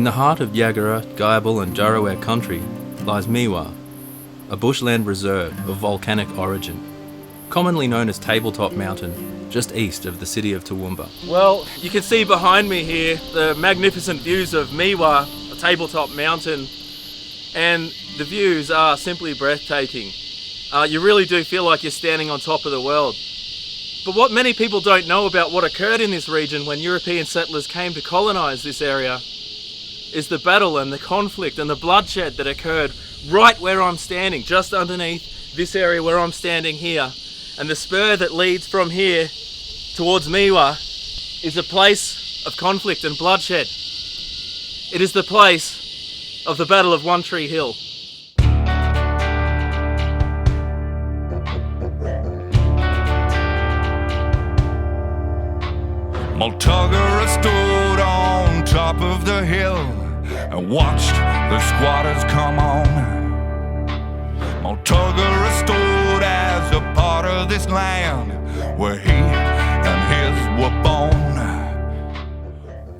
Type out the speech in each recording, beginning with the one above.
In the heart of Yagara, Guyabal and Jaraware country lies Miwa, a bushland reserve of volcanic origin, commonly known as Tabletop Mountain, just east of the city of Toowoomba. Well, you can see behind me here the magnificent views of Miwa, a tabletop mountain, and the views are simply breathtaking. You really do feel like you're standing on top of the world. But what many people don't know about what occurred in this region when European settlers came to colonise this area is the battle and the conflict and the bloodshed that occurred right where I'm standing, just underneath this area where I'm standing here. And the spur that leads from here towards Miwa is a place of conflict and bloodshed. It is the place of the Battle of One Tree Hill. Multuggerah stood on top of the hill and watched the squatters come on. Multuggerah stood as a part of this land where he and his were born.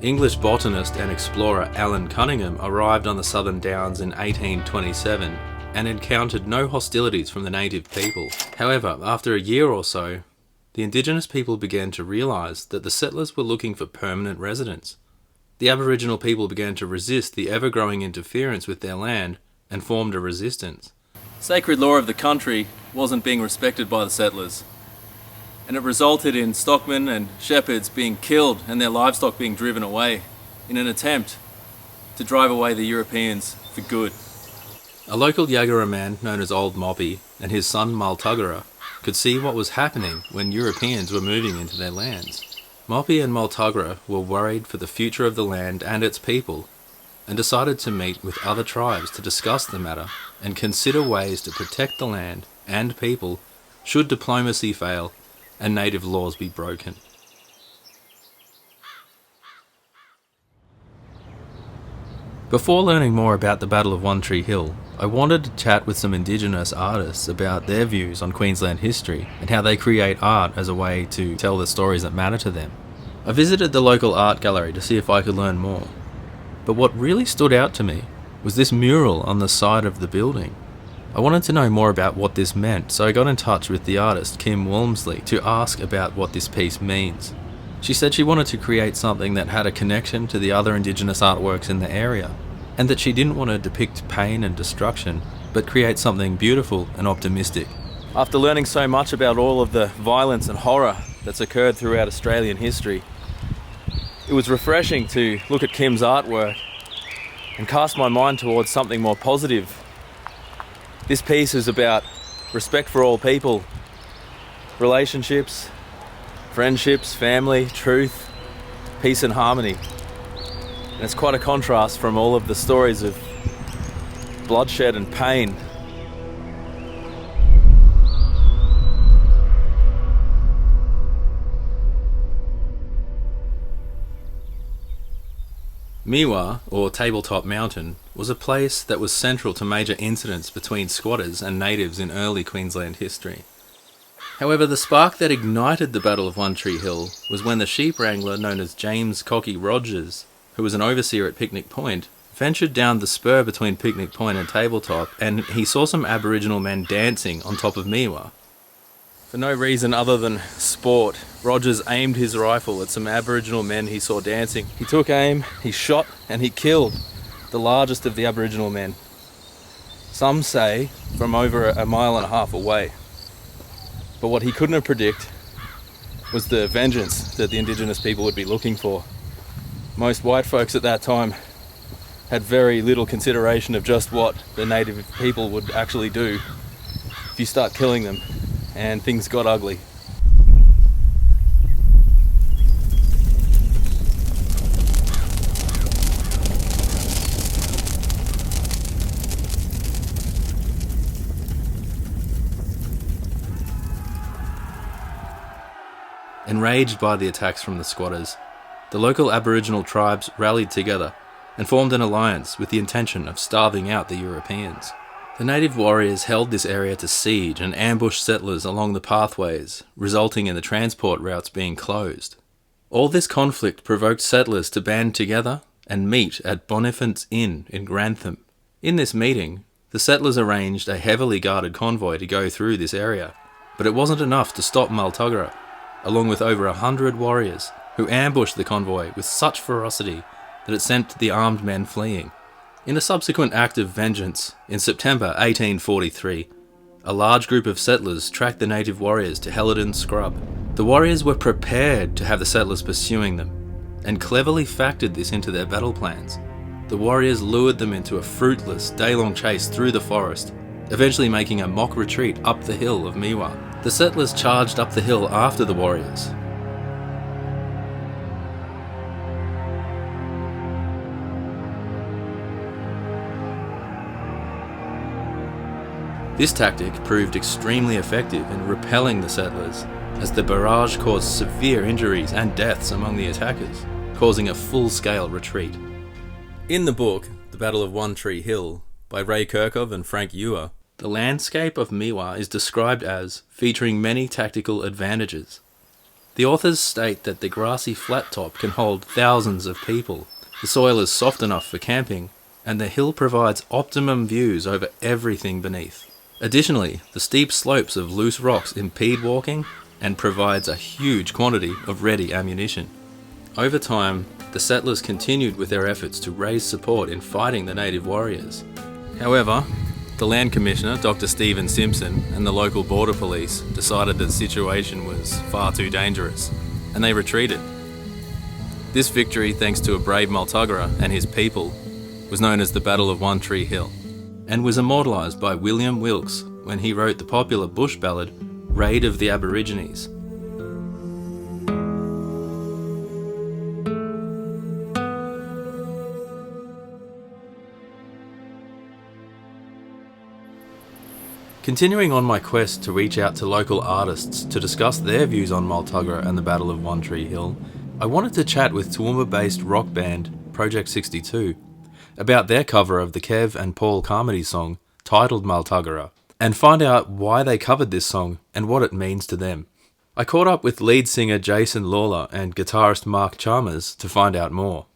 English botanist and explorer Alan Cunningham arrived on the Southern Downs in 1827 and encountered no hostilities from the native people. However, after a year or so, the Indigenous people began to realise that the settlers were looking for permanent residents. The Aboriginal people began to resist the ever-growing interference with their land and formed a resistance. Sacred law of the country wasn't being respected by the settlers, and it resulted in stockmen and shepherds being killed and their livestock being driven away in an attempt to drive away the Europeans for good. A local Yagara man known as Old Moppy and his son Multuggerah could see what was happening when Europeans were moving into their lands. Moppy and Multuggerah were worried for the future of the land and its people, and decided to meet with other tribes to discuss the matter and consider ways to protect the land and people should diplomacy fail and native laws be broken. Before learning more about the Battle of One Tree Hill, I wanted to chat with some Indigenous artists about their views on Queensland history and how they create art as a way to tell the stories that matter to them. I visited the local art gallery to see if I could learn more, but what really stood out to me was this mural on the side of the building. I wanted to know more about what this meant, so I got in touch with the artist Kim Walmsley to ask about what this piece means. She said she wanted to create something that had a connection to the other Indigenous artworks in the area, and that she didn't want to depict pain and destruction, but create something beautiful and optimistic. After learning so much about all of the violence and horror that's occurred throughout Australian history, it was refreshing to look at Kim's artwork and cast my mind towards something more positive. This piece is about respect for all people, relationships, friendships, family, truth, peace and harmony. And it's quite a contrast from all of the stories of bloodshed and pain. Miwa, or Tabletop Mountain, was a place that was central to major incidents between squatters and natives in early Queensland history. However, the spark that ignited the Battle of One Tree Hill was when the sheep wrangler known as James Cocky Rogers, who was an overseer at Picnic Point, ventured down the spur between Picnic Point and Tabletop, and he saw some Aboriginal men dancing on top of Miwa. For no reason other than sport, Rogers aimed his rifle at some Aboriginal men he saw dancing. He took aim, he shot, and he killed the largest of the Aboriginal men. Some say from over a mile and a half away. But what he couldn't have predicted was the vengeance that the Indigenous people would be looking for. Most white folks at that time had very little consideration of just what the native people would actually do if you start killing them, and things got ugly. Enraged by the attacks from the squatters, the local Aboriginal tribes rallied together and formed an alliance with the intention of starving out the Europeans. The native warriors held this area to siege and ambush settlers along the pathways, resulting in the transport routes being closed. All this conflict provoked settlers to band together and meet at Boniface Inn in Grantham. In this meeting, the settlers arranged a heavily guarded convoy to go through this area, but it wasn't enough to stop Multuggerah, along with over 100 warriors, who ambushed the convoy with such ferocity that it sent the armed men fleeing. In a subsequent act of vengeance, in September 1843, a large group of settlers tracked the native warriors to Helidon Scrub. The warriors were prepared to have the settlers pursuing them, and cleverly factored this into their battle plans. The warriors lured them into a fruitless, day-long chase through the forest, eventually making a mock retreat up the hill of Miwa. The settlers charged up the hill after the warriors. This tactic proved extremely effective in repelling the settlers, as the barrage caused severe injuries and deaths among the attackers, causing a full-scale retreat. In the book, The Battle of One Tree Hill, by Ray Kirchhoff and Frank Ewer, the landscape of Miwa is described as featuring many tactical advantages. The authors state that the grassy flat top can hold thousands of people, the soil is soft enough for camping, and the hill provides optimum views over everything beneath. Additionally, the steep slopes of loose rocks impede walking and provides a huge quantity of ready ammunition. Over time, the settlers continued with their efforts to raise support in fighting the native warriors. However, the Land Commissioner, Dr. Stephen Simpson, and the local border police decided that the situation was far too dangerous, and they retreated. This victory, thanks to a brave Multuggerah and his people, was known as the Battle of One Tree Hill, and was immortalised by William Wilkes when he wrote the popular bush ballad Raid of the Aborigines. Continuing on my quest to reach out to local artists to discuss their views on Multuggerah and the Battle of One Tree Hill, I wanted to chat with Toowoomba-based rock band Project 62 about their cover of the Kev and Paul Carmody song titled Multuggerah, and find out why they covered this song and what it means to them. I caught up with lead singer Jason Lawler and guitarist Mark Chalmers to find out more.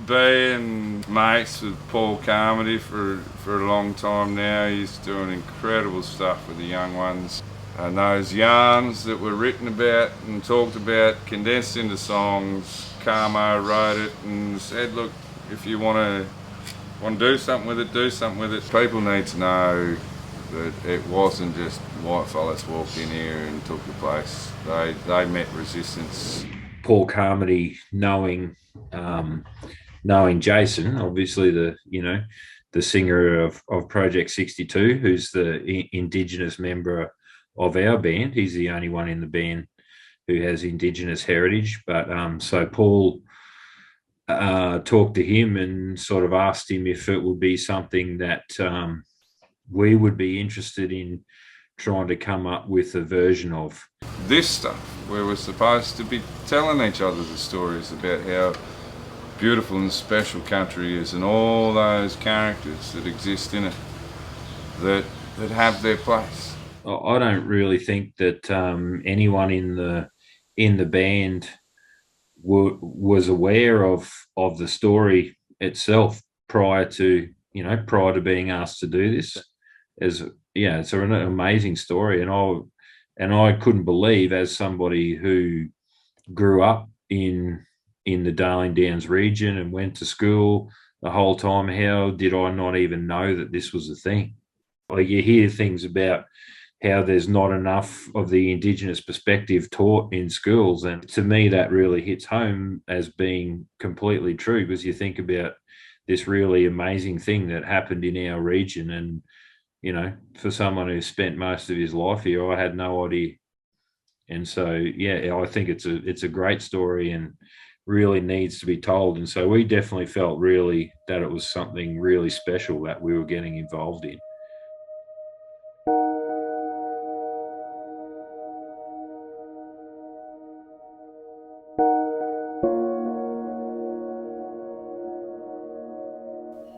Being mates with Paul Carmody for a long time now, he's doing incredible stuff with the young ones. And those yarns that were written about and talked about, condensed into songs, Carmo wrote it and said, look, if you want to do something with it, do something with it. People need to know that it wasn't just white fellas walked in here and took the place. They met resistance. Paul Carmody knowing Jason, obviously the singer of Project 62, who's the Indigenous member of our band. He's the only one in the band who has Indigenous heritage. But so Paul talked to him and sort of asked him if it would be something that we would be interested in trying to come up with a version of. This stuff, where we're supposed to be telling each other the stories about how beautiful and special country is and all those characters that exist in it that have their place. I don't really think that anyone in the band was aware of the story itself prior to being asked to do this. It's an amazing story, and I couldn't believe, as somebody who grew up in the Darling Downs region and went to school the whole time, how did I not even know that this was a thing? Like, you hear things about how there's not enough of the Indigenous perspective taught in schools, and to me that really hits home as being completely true, because you think about this really amazing thing that happened in our region, and for someone who spent most of his life here, I had no idea. And so I think it's a great story and really needs to be told. And so we definitely felt really that it was something really special that we were getting involved in.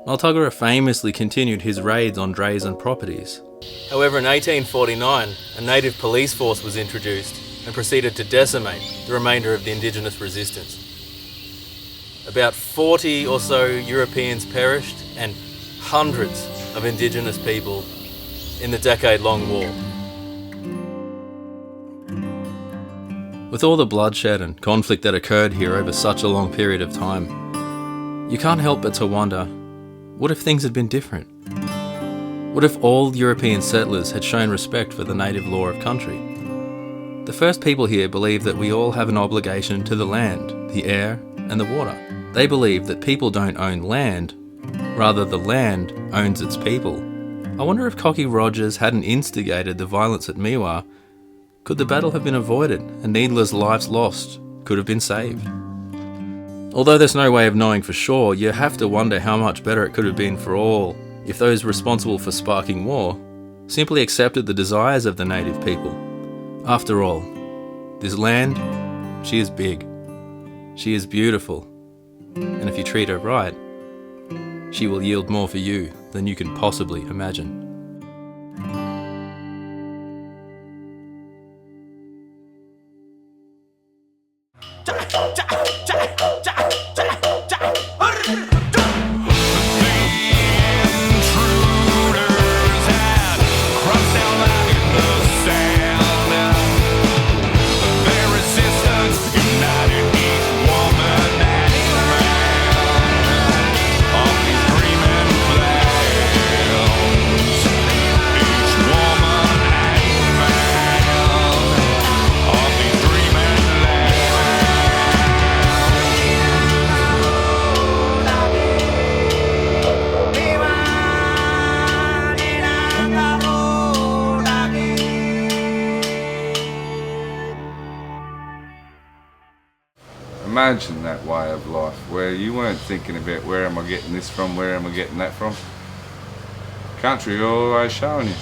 Multuggerah famously continued his raids on drays and properties. However, in 1849, a native police force was introduced and proceeded to decimate the remainder of the Indigenous resistance. About 40 or so Europeans perished and hundreds of Indigenous people in the decade-long war. With all the bloodshed and conflict that occurred here over such a long period of time, you can't help but to wonder, what if things had been different? What if all European settlers had shown respect for the native law of country? The first people here believed that we all have an obligation to the land, the air, and the water. They believe that people don't own land, rather the land owns its people. I wonder if Cocky Rogers hadn't instigated the violence at Miwa, could the battle have been avoided and needless lives lost could have been saved? Although there's no way of knowing for sure, you have to wonder how much better it could have been for all if those responsible for sparking war simply accepted the desires of the native people. After all, this land, she is big, she is beautiful, and if you treat her right, she will yield more for you than you can possibly imagine. Imagine that way of life where you weren't thinking about where am I getting this from, where am I getting that from. Country always showing you.